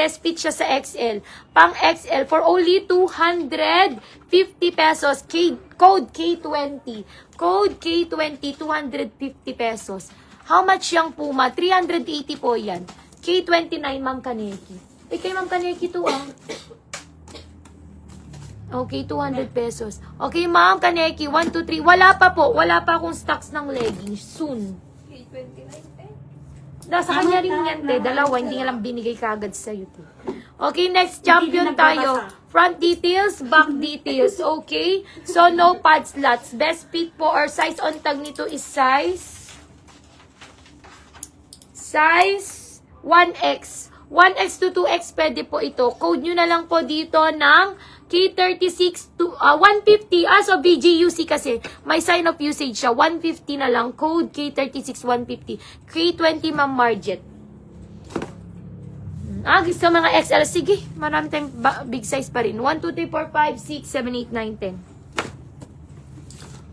best fit siya sa XL. Pang XL for only 250 pesos. Code K20. Code K20, 250 pesos. How much yung Puma? 380 po yan. K29, Ma'am Kaneki. Kay Ma'am Kaneki to Okay, 200 pesos. Okay, Ma'am Kaneki, 1, 2, 3. Wala pa po. Wala pa akong stocks ng leggings. Soon. Nasa kanya rin yan, te. Dalawa, hindi nga lang binigay kagad sa'yo, te. Okay, next champion tayo. Front details, back details. Okay? So, no pad slots. Best fit po or size on tag nito is size 1X. 1X to 2X pwede po ito. Code nyo na lang po dito ng K36 to 150. So BGUC kasi may sign of usage siya. 150 na lang. Code K36 150. K20 Ma'am Marjet. Gusto mga XL. Sige, marami tayong big size pa rin. 1, 2, 3, 4, 5, 6, 7, 8, 9, 10.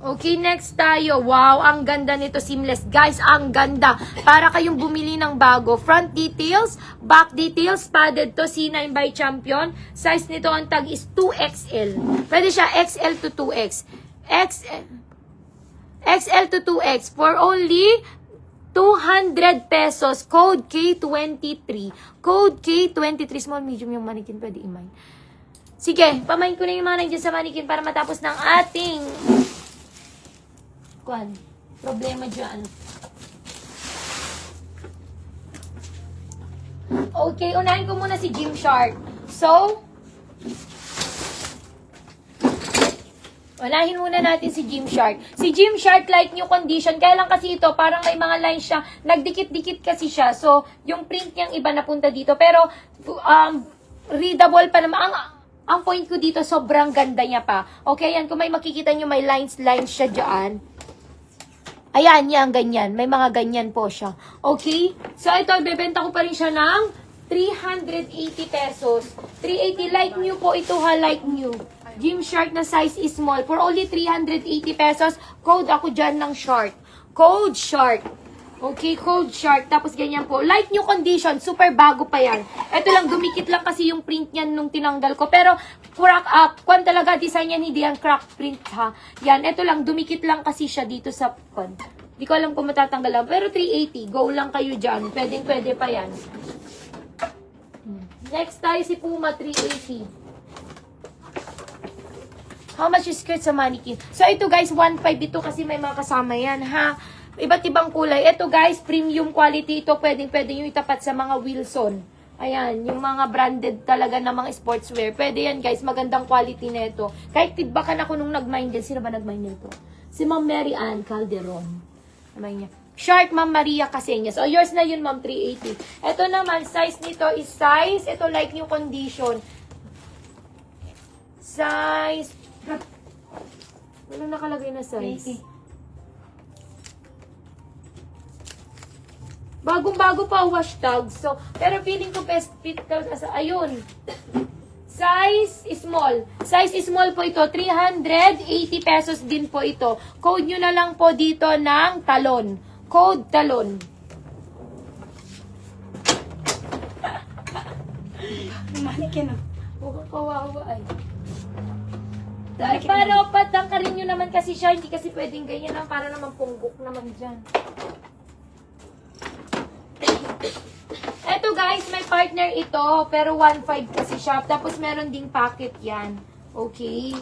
Okay, next tayo. Wow, ang ganda nito, seamless. Guys, ang ganda. Para kayong bumili ng bago. Front details, back details, padded to, C9 by Champion. Size nito ang tag is 2XL. Pwede siya XL to 2X. XL to 2X for only 200 pesos. Code K23. Code K23. Small, medium yung mannequin. Pwede i-mine. Sige, pamain ko na yung mga nandiyan sa mannequin para matapos ng ating problema dyan. Okay, unahin ko muna si Gymshark. So, unahin muna natin si Gymshark. Si Gymshark light new condition. Kaya lang kasi ito, parang may mga lines siya. Nagdikit-dikit kasi siya. So, yung print niyang iba napunta dito. Pero, readable pa naman. Ang point ko dito, sobrang ganda niya pa. Okay, yan. Kung may makikita nyo, may lines siya dyan. Ayan, yan, ganyan. May mga ganyan po siya. Okay? So, ito, bebenta ko pa rin siya ng 380 pesos. 380, like new po ito ha, like new. Gymshark na size is small. For only 380 pesos, code ako dyan ng shark. Code shark. Okay, code shark. Tapos ganyan po. Like new condition, super bago pa yan. Ito lang, dumikit lang kasi yung print niyan nung tinanggal ko. Pero, crack up. Kung talaga, design yan, hindi yan crack print ha. Yan, ito lang, dumikit lang kasi siya dito sa Hindi ko alam kung matatanggal lang. Pero 380, go lang kayo dyan. Pwede pa yan. Next tayo si Puma, 380. How much is skirt sa mannequin? So, ito guys, 1.5 ito kasi may mga kasama yan, ha? Iba't ibang kulay. Ito guys, premium quality ito. Pwede nyo itapat sa mga Wilson. Ayan, yung mga branded talaga na mga sportswear. Pwede yan guys, magandang quality na ito. Kahit tidbakan ako nung nag-mine din. Sino ba nag-mine nito? Si Ma'am Mary Ann Calderon. Niya. Shark, Ma'am Maria Caseñas. O, yours na yun, Ma'am, 380. Ito naman, size nito is size. Ito, like new condition. Size. Walang nakalagay na size. Bagong-bago pa wash tag. So, pero feeling ko best fit talaga sa, ayun. Size small. Size small po ito. 380 pesos din po ito. Code nyo na lang po dito ng talon. Code talon. Manikin na. Huwag kawawa ay. Para patangkarin nyo naman kasi siya. Hindi kasi pwedeng ganyan lang. Para naman punggok naman dyan. Eto guys, may partner ito, pero 1.5 kasi siya. Tapos meron ding packet yan. Okay.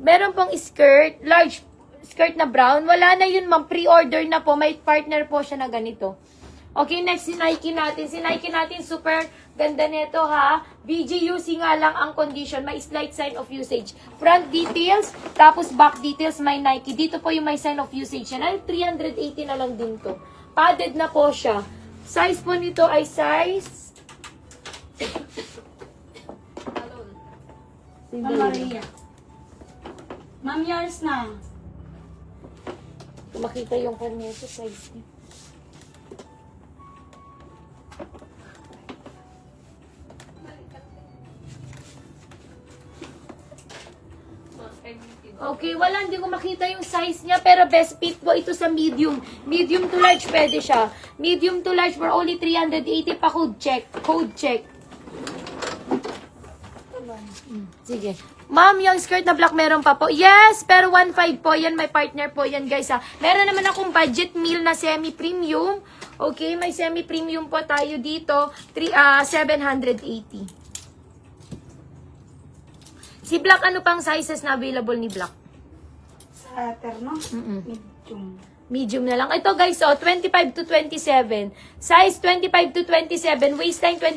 Meron pong skirt, large skirt na brown. Wala na yun ma'am, pre-order na po. May partner po siya na ganito. Okay, next si Nike natin. Si Nike natin, super ganda nito ha. BGUC nga lang ang condition. May slight sign of usage. Front details, tapos back details, may Nike. Dito po yung may sign of usage. Yan ay 380 na lang din to. Padded na po siya. Size po nito ay size... Ma'am Maria. Ma'am, yours na. Makita yung kanya sa size niya. Okay, wala, hindi ko makita yung size niya, pero best fit po ito sa medium. Medium to large pwede siya. Medium to large for only 380 pa, code check. Code check. Sige. Ma'am, yung skirt na black meron pa po. Yes, pero 1.5 po yan. May partner po yan, guys. Ha. Meron naman akong budget meal na semi-premium. Okay, may semi-premium po tayo dito. 780. Si Black, ano pang sizes na available ni Black? Sa terno, medium. Medium na lang. Ito guys, 25 to 27. Size 25 to 27. Waistline 20.